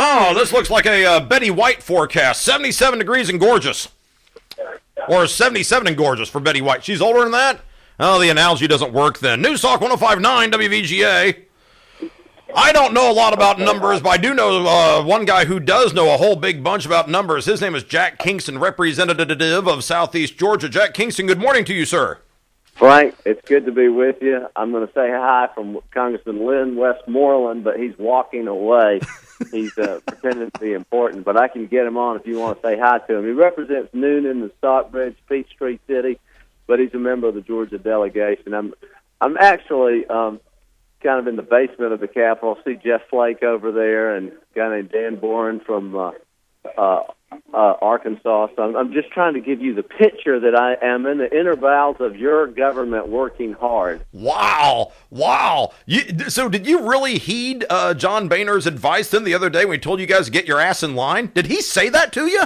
Oh, this looks like a Betty White forecast. 77 degrees and gorgeous. Or 77 and gorgeous for Betty White. She's older than that? Oh, the analogy doesn't work then. News Talk 105.9 WVGA. I don't know a lot about numbers, but I do know one guy who does know a whole big bunch about numbers. His name is Jack Kingston, representative of Southeast Georgia. Jack Kingston, good morning to you, sir. Frank, it's good to be with you. I'm going to say hi from Congressman Lynn Westmoreland, but he's walking away. He's pretending to be important, but I can get him on if you want to say hi to him. He represents Noonan, the Stockbridge, Peachtree City, but he's a member of the Georgia delegation. I'm actually kind of in the basement of the Capitol. See Jeff Flake over there and a guy named Dan Boren from Arkansas. So I'm just trying to give you the picture that I am in the inner bowels of your government working hard. Wow. So did you really heed John Boehner's advice then the other day when he told you guys to get your ass in line? Did he say that to you?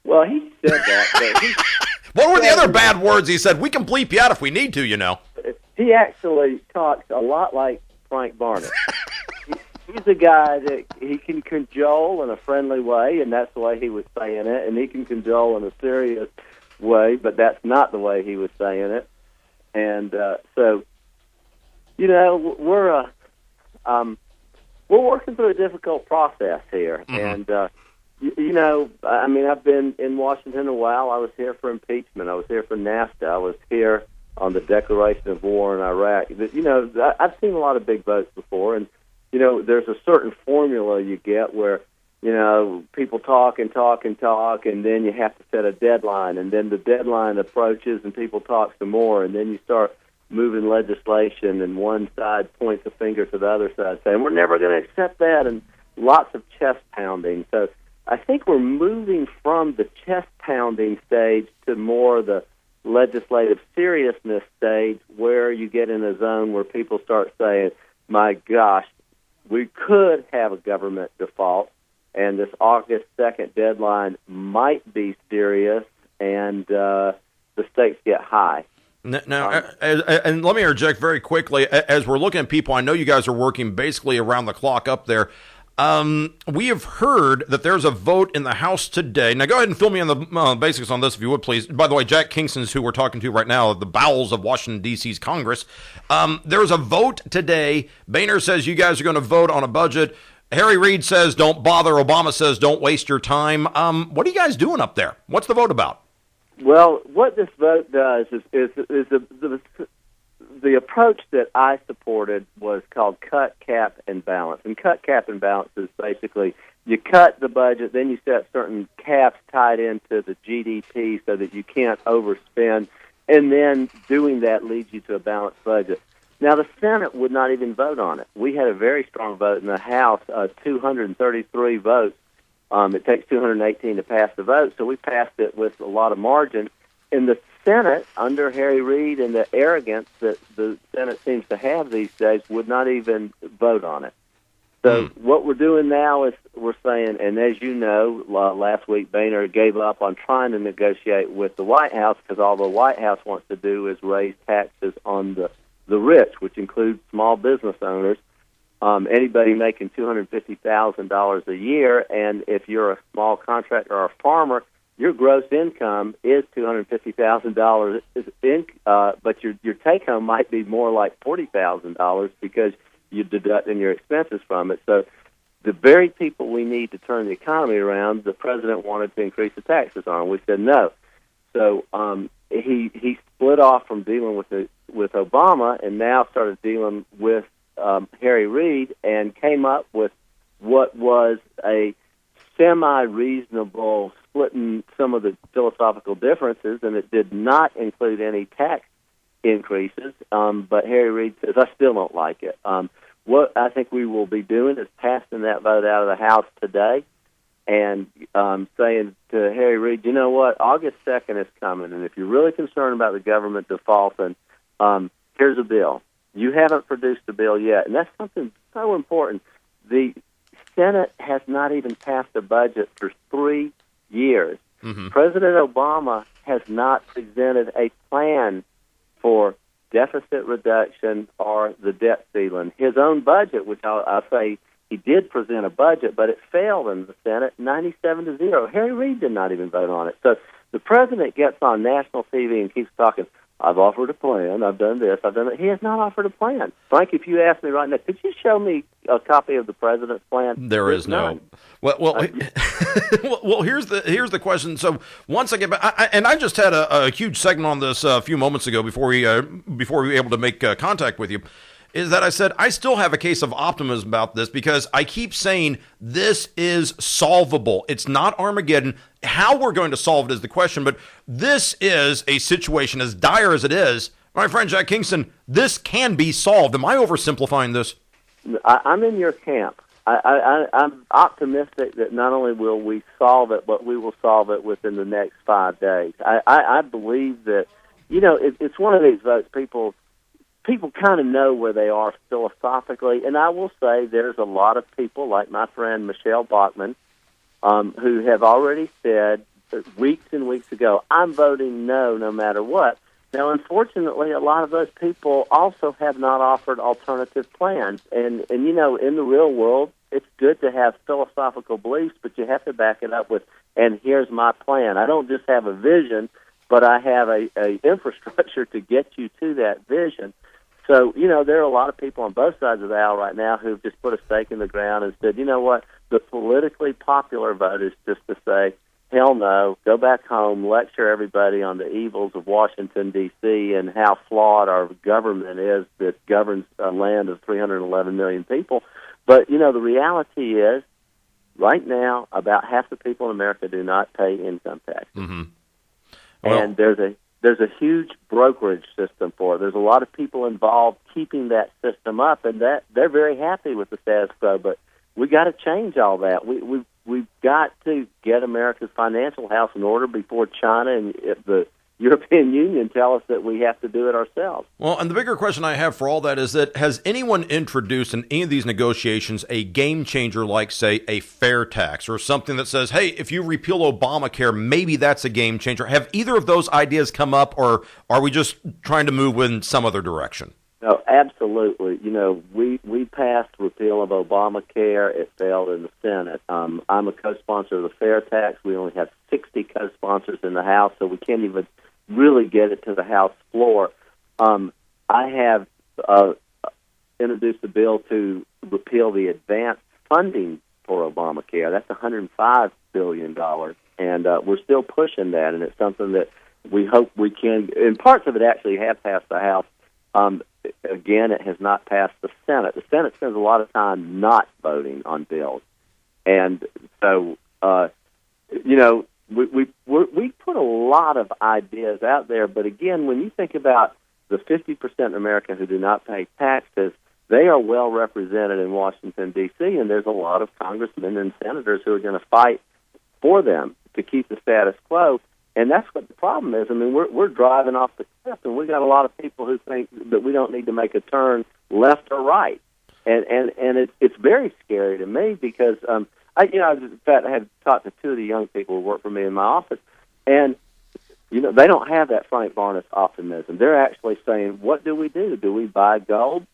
Well, he said that. But what were the other bad words he said? We can bleep you out if we need to, you know. He actually talks a lot like Frank Barnett. He's a guy that he can cajole in a friendly way, and that's the way he was saying it, and he can cajole in a serious way, but that's not the way he was saying it. And so, you know, we're working through a difficult process here. Mm-hmm. And, you know, I mean, I've been in Washington a while. I was here for impeachment. I was here for NAFTA. I was here on the declaration of war in Iraq. You know, I've seen a lot of big votes before, and you know, there's a certain formula you get where, you know, people talk, and then you have to set a deadline, and then the deadline approaches and people talk some more, and then you start moving legislation, and one side points a finger to the other side saying, we're never going to accept that, and lots of chest pounding. So I think we're moving from the chest pounding stage to more the legislative seriousness stage where you get in a zone where people start saying, my gosh, we could have a government default, and this August 2nd deadline might be serious, and the stakes get high. Now, and let me interject very quickly. As we're looking at people, I know you guys are working basically around the clock up there. We have heard that there's a vote in the House today. Now, go ahead and fill me in the basics on this, if you would, please. By the way, Jack Kingston is who we're talking to right now, the bowels of Washington, D.C.'s Congress. There's a vote today. Boehner says you guys are going to vote on a budget. Harry Reid says don't bother. Obama says don't waste your time. What are you guys doing up there? What's the vote about? Well, what this vote does is the approach that I supported was called cut, cap, and balance. And cut, cap, and balance is basically you cut the budget, then you set certain caps tied into the GDP so that you can't overspend, and then doing that leads you to a balanced budget. Now, the Senate would not even vote on it. We had a very strong vote in the House, 233 votes. It takes 218 to pass the vote, so we passed it with a lot of margin. In the Senate, under Harry Reid and the arrogance that the Senate seems to have these days, would not even vote on it. So what we're doing now is we're saying, and as you know, last week Boehner gave up on trying to negotiate with the White House because all the White House wants to do is raise taxes on the rich, which includes small business owners, anybody making $250,000 a year, and if you're a small contractor or a farmer, your gross income is $250,000, but your take-home might be more like $40,000 because you're deducting your expenses from it. So the very people we need to turn the economy around, the president wanted to increase the taxes on. We said no. So he split off from dealing with Obama and now started dealing with Harry Reid and came up with what was a semi-reasonable splitting some of the philosophical differences, and it did not include any tax increases. But Harry Reid says, I still don't like it. What I think we will be doing is passing that vote out of the House today and saying to Harry Reid, you know what, August 2nd is coming, and if you're really concerned about the government defaulting, here's a bill. You haven't produced a bill yet, and that's something so important. The Senate has not even passed a budget for 3 years. Mm-hmm. President Obama has not presented a plan for deficit reduction or the debt ceiling. His own budget, which I'll say He did present a budget, but it failed in the Senate 97-0. Harry Reid did not even vote on it. So the president gets on national TV and keeps talking, I've offered a plan, I've done this, I've done that. He has not offered a plan. Frank, if you ask me right now, could you show me a copy of the president's plan? There is none. Well, here's the question. So once I get back, I just had a huge segment on this a few moments ago before we were able to make contact with you, is that I said I still have a case of optimism about this because I keep saying this is solvable. It's not Armageddon. How we're going to solve it is the question, but this is a situation as dire as it is. My friend Jack Kingston, this can be solved. Am I oversimplifying this? I'm in your camp. I'm optimistic that not only will we solve it, but we will solve it within the next 5 days. I believe that, it's one of these votes people kind of know where they are philosophically, and I will say there's a lot of people like my friend Michelle Bachmann who have already said weeks and weeks ago, I'm voting no matter what. Now, unfortunately, a lot of those people also have not offered alternative plans, and in the real world, it's good to have philosophical beliefs, but you have to back it up with, and here's my plan. I don't just have a vision, but I have a infrastructure to get you to that vision. So, there are a lot of people on both sides of the aisle right now who've just put a stake in the ground and said, you know what, the politically popular vote is just to say, hell no, go back home, lecture everybody on the evils of Washington, D.C., and how flawed our government is that governs a land of 311 million people. But, the reality is, right now, about half the people in America do not pay income taxes. Mm-hmm. Well, and there's a huge brokerage system for it. There's a lot of people involved keeping that system up, and that they're very happy with the status quo. But we got to change all that. We've got to get America's financial house in order before China and the European Union tell us that we have to do it ourselves. Well, and the bigger question I have for all that is that has anyone introduced in any of these negotiations a game changer like, say, a fair tax or something that says, hey, if you repeal Obamacare, maybe that's a game changer? Have either of those ideas come up, or are we just trying to move in some other direction? No, absolutely. We passed repeal of Obamacare. It failed in the Senate. I'm a co-sponsor of the fair tax. We only have 60 co-sponsors in the House, so we can't even really get it to the House floor. I have introduced a bill to repeal the advanced funding for Obamacare. That's $105 billion, and we're still pushing that, and it's something that we hope we can. And parts of it actually have passed the House. Again, it has not passed the Senate. The Senate spends a lot of time not voting on bills, and so we put a lot of ideas out there. But again, when you think about the 50% of America who do not pay taxes, they are well represented in Washington, D.C., and there's a lot of congressmen and senators who are going to fight for them to keep the status quo. And that's what the problem is. I mean, we're driving off the cliff, and we've got a lot of people who think that we don't need to make a turn left or right. And it's very scary to me because, in fact, I had talked to two of the young people who work for me in my office, and, they don't have that Frank Barnes optimism. They're actually saying, what do we do? Do we buy gold?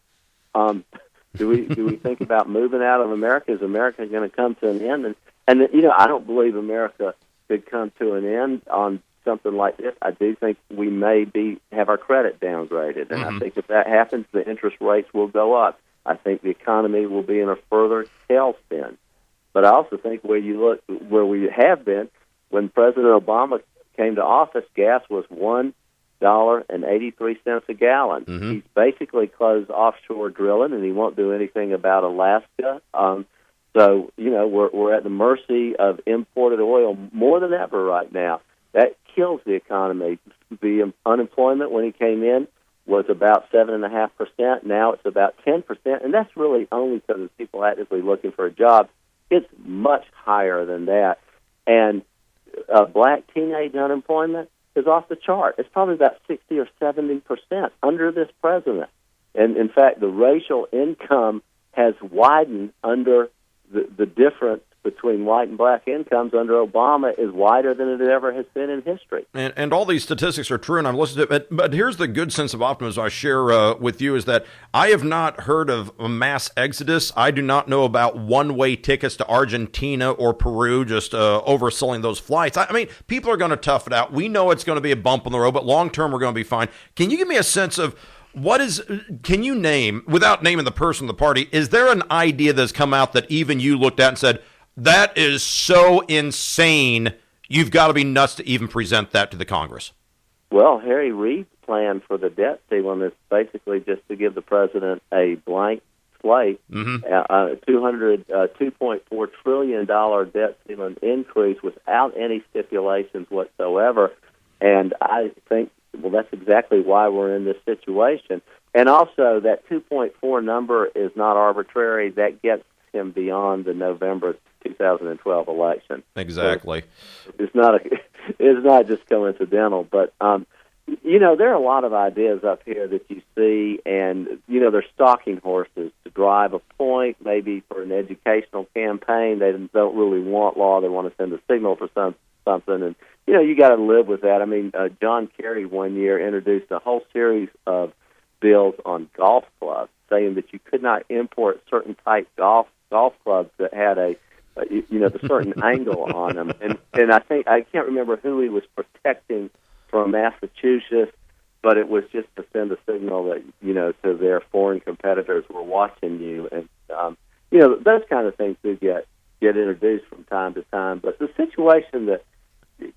Do we think about moving out of America? Is America going to come to an end? And I don't believe America could come to an end on something like this. I do think we may have our credit downgraded, and I think if that happens, the interest rates will go up. I think the economy will be in a further tailspin. But I also think where you look, where we have been, when President Obama came to office, gas was $1.83 a gallon. He's basically closed offshore drilling, and he won't do anything about Alaska. So, we're at the mercy of imported oil more than ever right now. That kills the economy. The unemployment when he came in was about 7.5%. Now it's about 10%, and that's really only because of people actively looking for a job. It's much higher than that. And black teenage unemployment is off the chart. It's probably about 60 or 70% under this president. And, in fact, the racial income has widened under the difference between between white and black incomes under Obama is wider than it ever has been in history. And all these statistics are true, and I've listened to it. But here's the good sense of optimism I share with you is that I have not heard of a mass exodus. I do not know about one-way tickets to Argentina or Peru, just overselling those flights. I mean, people are going to tough it out. We know it's going to be a bump on the road, but long-term we're going to be fine. Can you give me a sense of can you name, without naming the person, the party, is there an idea that's come out that even you looked at and said, that is so insane, you've got to be nuts to even present that to the Congress? Well, Harry Reid's plan for the debt ceiling is basically just to give the president a blank slate, $2.4 trillion debt ceiling increase without any stipulations whatsoever. And I think, well, that's exactly why we're in this situation. And also, that 2.4 number is not arbitrary. That gets him beyond the November 2012 election. Exactly. So it's not just coincidental. But, there are a lot of ideas up here that you see, and, they're stalking horses to drive a point, maybe for an educational campaign. They don't really want law. They want to send a signal for something. And, you got to live with that. I mean, John Kerry one year introduced a whole series of bills on golf clubs, saying that you could not import certain type golf clubs that had a certain angle on them. And I can't remember who he was protecting from Massachusetts, but it was just to send a signal that, to their foreign competitors, we're watching you. And, those kind of things do get introduced from time to time. But the situation that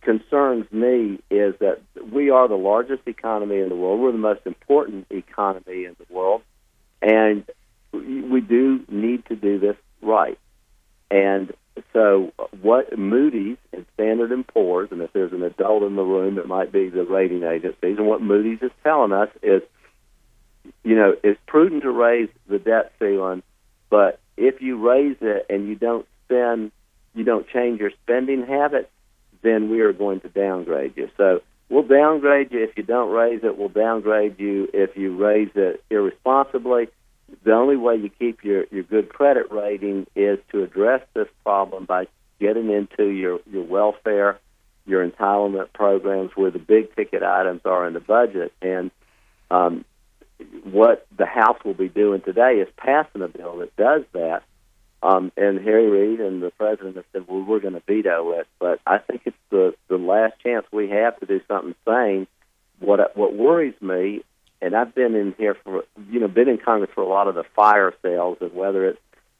concerns me is that we are the largest economy in the world. We're the most important economy in the world, and we do need to do this right. And so what Moody's and Standard & Poor's, and if there's an adult in the room, it might be the rating agencies, and what Moody's is telling us is, it's prudent to raise the debt ceiling, but if you raise it and you don't change your spending habits, then we are going to downgrade you. So we'll downgrade you if you don't raise it. We'll downgrade you if you raise it irresponsibly. The only way you keep your good credit rating is to address this problem by getting into your welfare, your entitlement programs, where the big ticket items are in the budget. And what the House will be doing today is passing a bill that does that. And Harry Reid and the president have said, well, we're going to veto it. But I think it's the last chance we have to do something sane. What worries me, and I've been in here been in Congress for a lot of the fire sales, and whether it's,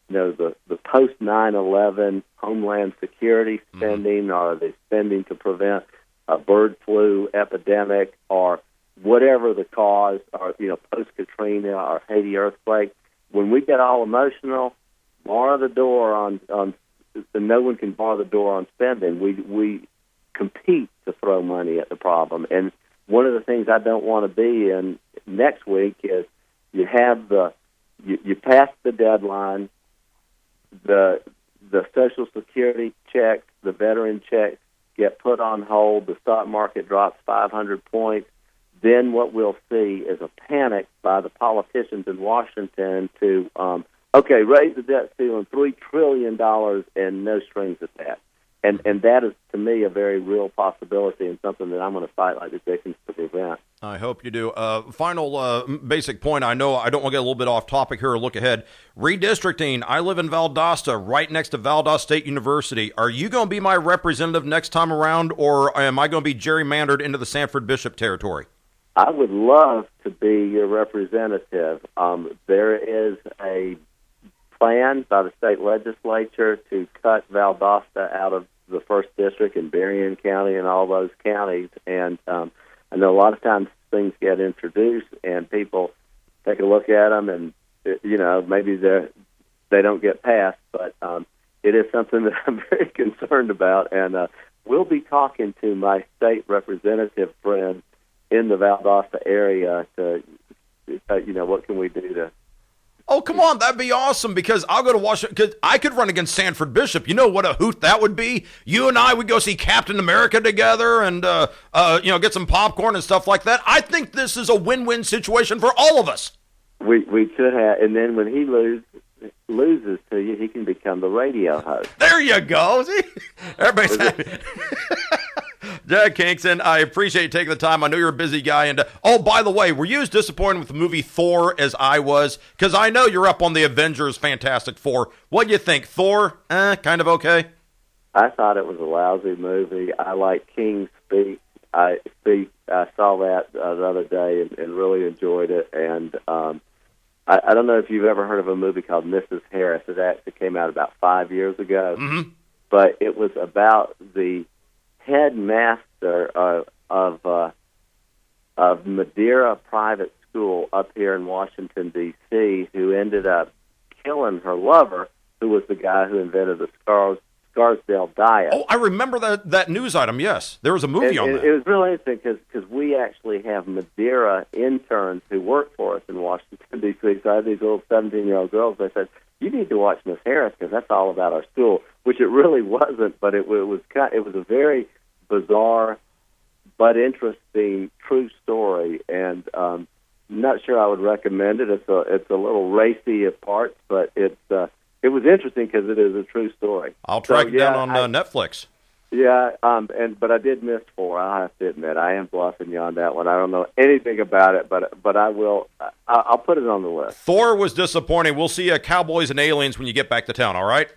the post 9/11 Homeland Security spending, or the spending to prevent a bird flu epidemic, or whatever the cause, or, post Katrina or Haiti earthquake, when we get all emotional, bar the door on no one can bar the door on spending. We compete to throw money at the problem. And one of the things I don't want to be in next week is you have you pass the deadline, the Social Security checks, the veteran checks get put on hold, the stock market drops 500 points. Then what we'll see is a panic by the politicians in Washington to raise the debt ceiling $3 trillion and no strings attached. And that is, to me, a very real possibility and something that I'm going to fight like the Dickens to prevent. I hope you do. Final basic point. I know I don't want to get a little bit off topic here or look ahead. Redistricting. I live in Valdosta, right next to Valdosta State University. Are you going to be my representative next time around, or am I going to be gerrymandered into the Sanford Bishop territory? I would love to be your representative. There is a plan by the state legislature to cut Valdosta out of the 1st District in Berrien County and all those counties. And I know a lot of times things get introduced and people take a look at them and, maybe they don't get passed. But it is something that I'm very concerned about. And we'll be talking to my state representative friend in the Valdosta area to, what can we do to... Oh, come on. That'd be awesome, because I'll go to Washington, because I could run against Sanford Bishop. You know what a hoot that would be? You and I would go see Captain America together and, get some popcorn and stuff like that. I think this is a win-win situation for all of us. We could have, and then when he loses, loses to you, he can become the radio host. There you go. See? Everybody's happy. Jack Kingston, I appreciate you taking the time. I know you're a busy guy. And oh, by the way, were you as disappointed with the movie Thor as I was? Because I know you're up on the Avengers Fantastic Four. What do you think? Thor, kind of okay? I thought it was a lousy movie. I like King's Speech. I saw that the other day and really enjoyed it. And I don't know if you've ever heard of a movie called Mrs. Harris. It actually came out about 5 years ago. Mm-hmm. But it was about the headmaster of Madeira Private School up here in Washington, D.C., who ended up killing her lover, who was the guy who invented the Scarsdale diet. Oh, I remember that news item, yes. There was a movie on that. It was really interesting because we actually have Madeira interns who work for us in Washington, D.C., so I had these little 17-year-old girls. They said, you need to watch Miss Harris because that's all about our school, which it really wasn't, but it was a very bizarre but interesting true story, and not sure I would recommend it. It's a little racy at parts, but it was interesting because it is a true story. I'll track it down on Netflix. Yeah, but I did miss 4. I have to admit, I am bluffing you on that one. I don't know anything about it, but I will. I'll put it on the list. Thor was disappointing. We'll see Cowboys and Aliens when you get back to town. All right.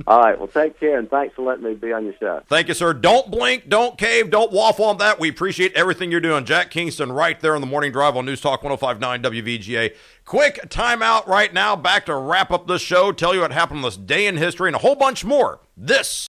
All right. Well, take care, and thanks for letting me be on your show. Thank you, sir. Don't blink, don't cave, don't waffle on that. We appreciate everything you're doing. Jack Kingston right there on the Morning Drive on News Talk 105.9 WVGA. Quick timeout right now. Back to wrap up this show, tell you what happened on this day in history, and a whole bunch more. This